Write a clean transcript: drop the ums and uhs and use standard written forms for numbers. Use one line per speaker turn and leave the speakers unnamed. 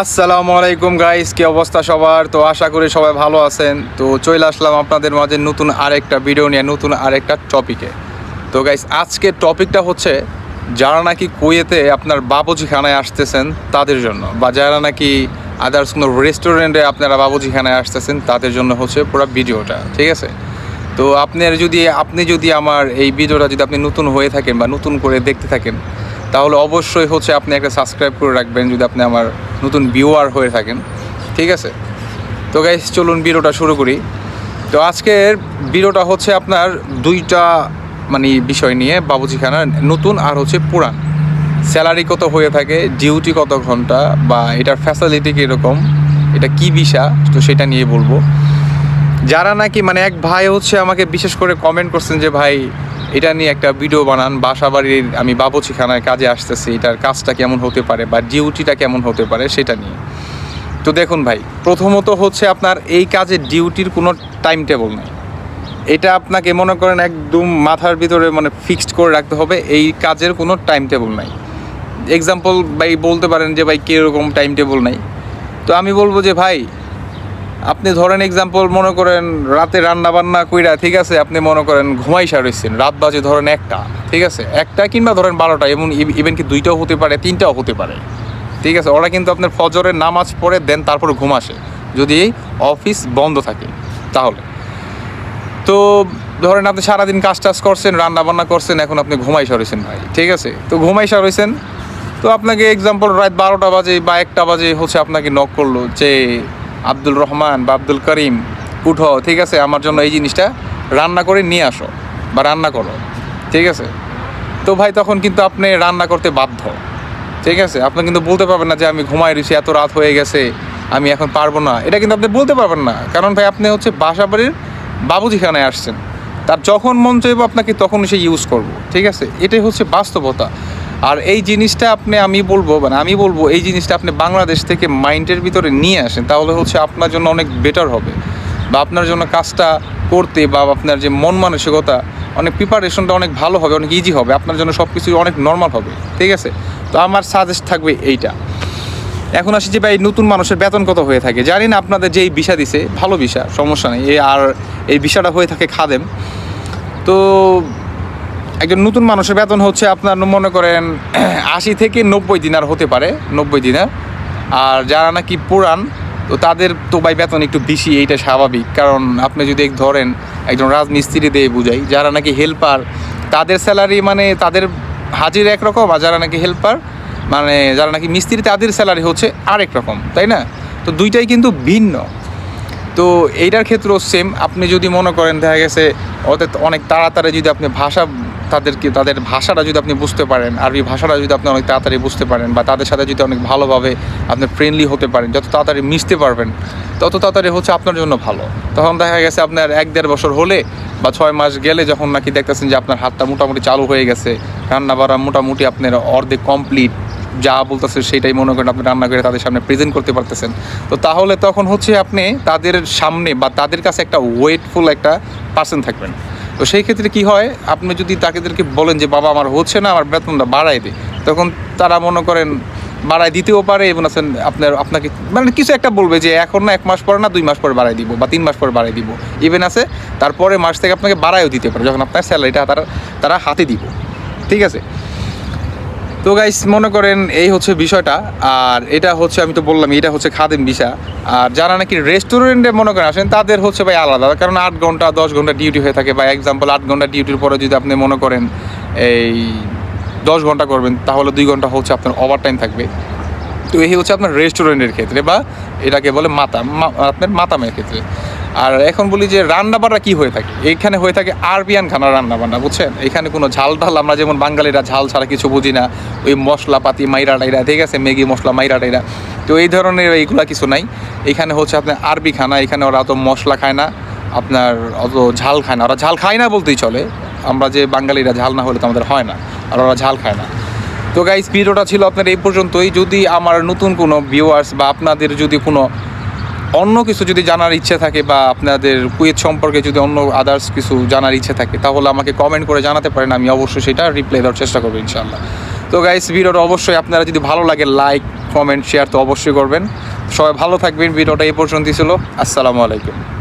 আসসালামু আলাইকুম গাইস, কি অবস্থা সবার? তো আশা করি সবাই ভালো আছেন। তো চলে আসলাম আপনাদের মাঝে নতুন আরেকটা ভিডিও নিয়ে, নতুন আরেকটা টপিকে। তো গাইস, আজকের টপিকটা হচ্ছে যারা নাকি কুয়েতে আপনার বাবুজিখানায় আসতেছেন তাদের জন্য, বা যারা নাকি আদার্স কোনো রেস্টুরেন্টে আপনারা বাবুজিখানায় আসতেছেন তাদের জন্য হচ্ছে পুরো ভিডিওটা, ঠিক আছে? তো আপনি যদি আমার এই ভিডিওটা যদি আপনি নতুন হয়ে থাকেন বা নতুন করে দেখতে থাকেন, তাহলে অবশ্যই হচ্ছে আপনি একটা সাবস্ক্রাইব করে রাখবেন যদি আপনি আমার নতুন ভিউয়ার হয়ে থাকেন, ঠিক আছে? তো গাইস, চলুন ভিডিওটা শুরু করি। তো আজকের ভিডিওটা হচ্ছে আপনার দুইটা বিষয় নিয়ে, বাবুজিখানার নতুন আর হচ্ছে পুরান। স্যালারি কত হয়ে থাকে, ডিউটি কত ঘন্টা, বা এটার ফ্যাসিলিটি কীরকম, এটা কি বিষয়, তো সেটা নিয়ে বলবো। যারা নাকি এক ভাই হচ্ছে আমাকে বিশেষ করে কমেন্ট করছেন যে ভাই এটা নিয়ে একটা ভিডিও বানান, বাসা বাড়ির আমি বাবুচিখানায় কাজে আসতেছি, এটার কাজটা কেমন হতে পারে বা ডিউটিটা কেমন হতে পারে সেটা নিয়ে। তো দেখুন ভাই, প্রথমত হচ্ছে আপনার এই কাজের ডিউটির কোনো টাইম টেবল নেই। এটা আপনাকে মনে করেন একদম মাথার ভিতরে ফিক্সড করে রাখতে হবে, এই কাজের কোনো টাইম টেবল নাই। এক্সাম্পল ভাই বলতে পারেন যে ভাই কীরকম টাইম টেবল নাই। তো আমি বলবো যে ভাই, আপনি ধরেন এক্সাম্পল মনে করেন রাতে রান্না বান্না কইরা, ঠিক আছে, আপনি মনে করেন ঘুমাই সারছেন, রাত বাজে ধরেন 1টা, ঠিক আছে, 1টা কিংবা ধরেন 12টা, ইভেন কি 2টাও হতে পারে, 3টাও হতে পারে, ঠিক আছে। ওরা কিন্তু আপনার ফজরের নামাজ পড়ে দেন তারপর ঘুম আসে, যদি অফিস বন্ধ থাকে তাহলে। তো ধরেন আপনি সারাদিন কাজ টাজ করছেন, রান্না বান্না করছেন, এখন আপনি ঘুমাই সারছেন ভাই, ঠিক আছে। তো ঘুমাই সারছেন, তো আপনাকে এক্সাম্পল রাত 12টা বাজে বা 1টা বাজে হচ্ছে আপনাকে নক করলো যে আব্দুল রহমান বা আব্দুল করিম উঠো, ঠিক আছে, আমার জন্য এই জিনিসটা রান্না করে নিয়ে আসো বা রান্না করো, ঠিক আছে। তো ভাই তখন কিন্তু আপনি রান্না করতে বাধ্য, ঠিক আছে। আপনি কিন্তু বলতে পারবেন না যে আমি ঘুমাই রয়েছি, এত রাত হয়ে গেছে, আমি এখন পারবো না, এটা কিন্তু আপনি বলতে পারবেন না। কারণ ভাই আপনি হচ্ছে বাসা বাড়ির বাবুজিখানায় আসছেন, তার যখন মন চাইবো আপনাকে তখন সে ইউজ করবো, ঠিক আছে। এটাই হচ্ছে বাস্তবতা। আর এই জিনিসটা আমি বলবো এই জিনিসটা আপনি বাংলাদেশ থেকে মাইন্ডের ভিতরে নিয়ে আসেন, তাহলে হচ্ছে আপনার জন্য অনেক বেটার হবে, বা আপনার জন্য কাজটা করতে বা আপনার যে মন মানসিকতা, অনেক প্রিপারেশনটা অনেক ভালো হবে, অনেক ইজি হবে, আপনার জন্য সব কিছু অনেক নর্মাল হবে, ঠিক আছে। তো আমার সাজেস্ট থাকবে এইটা। এখন আসি যে ভাই নতুন মানুষের বেতন কত হয়ে থাকে। জানি না আপনাদের যে এই ভিসা দিছে, ভালো ভিসা, সমস্যা নেই, আর এই ভিসাটা হয়ে থাকে খাদেম। তো একজন নতুন মানুষের বেতন হচ্ছে আপনার মনে করেন 80 থেকে 90 দিনার হতে পারে, 90 দিনার। আর যারা নাকি পুরান, তো তাদের তো ভাই বেতন একটু বেশি, এইটা স্বাভাবিক। কারণ আপনি যদি ধরেন একজন রাজমিস্ত্রি দিয়ে বুঝাই, যারা নাকি হেল্পার তাদের স্যালারি তাদের হাজির একরকম, আর যারা নাকি হেল্পার যারা নাকি মিস্ত্রি তাদের স্যালারি হচ্ছে আরেক রকম, তাই না? তো দুইটাই কিন্তু ভিন্ন। তো এইটার ক্ষেত্রেও সেম। আপনি যদি মনে করেন দেখা গেছে ওদের অনেক তাড়াতাড়ি যদি আপনি তাদের ভাষাটা যদি আপনি বুঝতে পারেন, আরবি ভাষাটা যদি আপনি অনেক তাড়াতাড়ি বুঝতে পারেন, বা তাদের সাথে যদি অনেক ভালোভাবে আপনি ফ্রেন্ডলি হতে পারেন, যত তাড়াতাড়ি মিশতে পারবেন তত তাড়াতাড়ি হচ্ছে আপনার জন্য ভালো। তখন দেখা গেছে আপনার 1-1.5 বছর হলে বা 6 মাস গেলে যখন নাকি দেখতেছেন যে আপনার হাতটা মোটামুটি চালু হয়ে গেছে, রান্না বাড়া মোটামুটি আপনার অর্ধেক কমপ্লিট, যা বলতেছে সেটাই মনে করেন আপনি রান্না করে তাদের সামনে প্রেজেন্ট করতে পারতেছেন, তো তাহলে তখন হচ্ছে আপনি তাদের সামনে বা তাদের কাছে একটা ওয়েটফুল একটা পার্সন থাকবেন। তো সেই ক্ষেত্রে কি হয়, আপনি যদি তাদেরকে বলেন যে বাবা আমার হচ্ছে না, আমার বেতনটা বাড়াই দিই, তখন তারা মনে করেন বাড়াই দিতেও পারে, এবং আপনাকে কিছু একটা বলবে যে এখন না, 1 মাস পরে না, 2 মাস পরে বাড়াই দিব, বা 3 মাস পরে বাড়াই দিব, ইভেন আছে তারপরে মাস থেকে আপনাকে বাড়াইও দিতে পারে যখন আপনার স্যালারিটা তারা হাতে দিব, ঠিক আছে। তো গাইস, মনে করেন এই হচ্ছে বিষয়টা। আর এটা হচ্ছে আমি তো বললাম এটা হচ্ছে খাদেম ভিসা। আর যারা নাকি রেস্টুরেন্টে মনে করেন আসেন, তাদের হচ্ছে ভাই আলাদা, কারণ 8 ঘন্টা 10 ঘন্টা ডিউটি হয়ে থাকে। বা এক্সাম্পল 8 ঘন্টা ডিউটির পরে যদি আপনি মনে করেন এই 10 ঘন্টা করবেন, তাহলে 2 ঘন্টা হচ্ছে আপনার ওভার টাইম থাকবে। তো এই হচ্ছে আপনার রেস্টুরেন্টের ক্ষেত্রে, বা এটাকে বলে আপনার মাতামের ক্ষেত্রে। আর এখন বলি যে রান্নাবান্না কী হয়ে থাকে, এইখানে হয়ে থাকে আরবিয়ান খানা রান্নাবান্না, বুঝছেন। এখানে কোনো ঝাল ঢাল, আমরা যেমন বাঙালিরা ঝাল ছাড়া কিছু বুঝি না, ওই মশলাপাতি মাইরা টাইরা, ঠিক আছে, ম্যাগি মশলা মাইরা টাইরা, তো এই ধরনের এইগুলা কিছু নাই। এখানে হচ্ছে আপনার আরবি খানা, এখানে ওরা অত মশলা খায় না, আপনার অত ঝাল খায় না, ওরা ঝাল খায় না বলতেই চলে। আমরা যে বাঙালিরা ঝাল না হলে তো আমাদের হয় না, আর ওরা ঝাল খায় না। তো গাইস, ভিডিওটা ছিল আপনার এই পর্যন্তই। যদি আমার নতুন কোনো ভিউয়ার্স বা আপনাদের যদি কোনো অন্য কিছু যদি জানার ইচ্ছে থাকে, বা আপনাদের কুয়েত সম্পর্কে যদি অন্য আদার্স কিছু জানার ইচ্ছে থাকে, তাহলে আমাকে কমেন্ট করে জানাতে পারেন, আমি অবশ্যই সেটা রিপ্লাই দেওয়ার চেষ্টা করবো ইনশাআল্লাহ। তো গাইস, ভিডিওটা অবশ্যই আপনারা যদি ভালো লাগে লাইক কমেন্ট শেয়ার তো অবশ্যই করবেন। সবাই ভালো থাকবেন। ভিডিওটা এই পর্যন্তই ছিল। আসসালামু আলাইকুম।